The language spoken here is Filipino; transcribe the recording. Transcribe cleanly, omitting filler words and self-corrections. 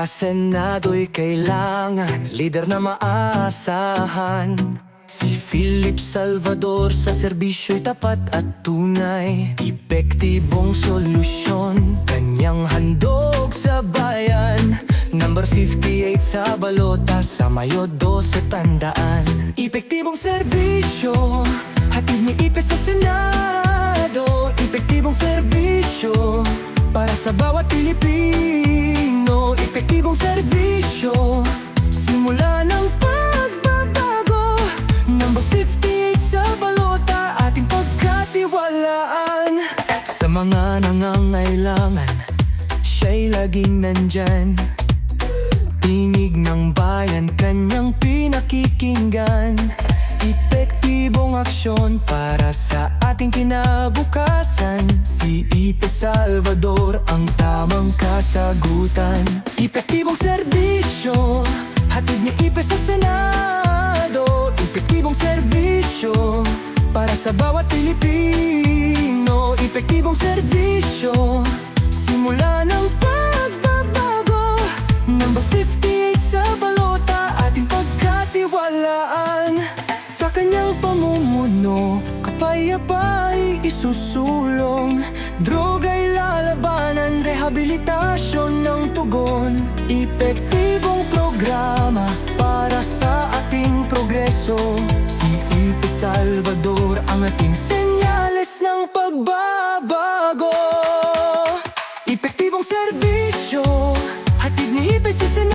Sa Senado'y kailangan lider na maasahan. Si Philip Salvador sa serbisyo'y tapat at tunay. Epektibong solusyon, kanyang handog sa bayan. Number 58 sa balota, sa Mayo 12 tandaan. Epektibong serbisyo, hatid ni Ipe sa Senado. Epektibong serbisyo, para sa bawat Pilipino. Epektibong serbisyo, simula ng pagbabago. Number 58 sa balota, ating pagkatiwalaan. Sa mga nangangailangan, siya'y laging nandyan. Tinig ng bayan, kanyang pinakikinggan. Epektibong aksyon para sa ating kinabukasan. Si Ipe Salvador ang tamang kasagutan. Epektibong serbisyo, hatid ni Ipe sa Senado. Epektibong serbisyo, para sa bawat Pilipino. Epektibong serbisyo, simula ng pagbabago. Number 58 sa balota, ating pagkatiwalaan. Sa kanyang pamumuno, kapayapa'y isusulong. Droga'y lalabanan, rehabilitasyon ng tugon. Epektibong programa para sa ating progreso. Si Ipe Salvador ang ating senyal.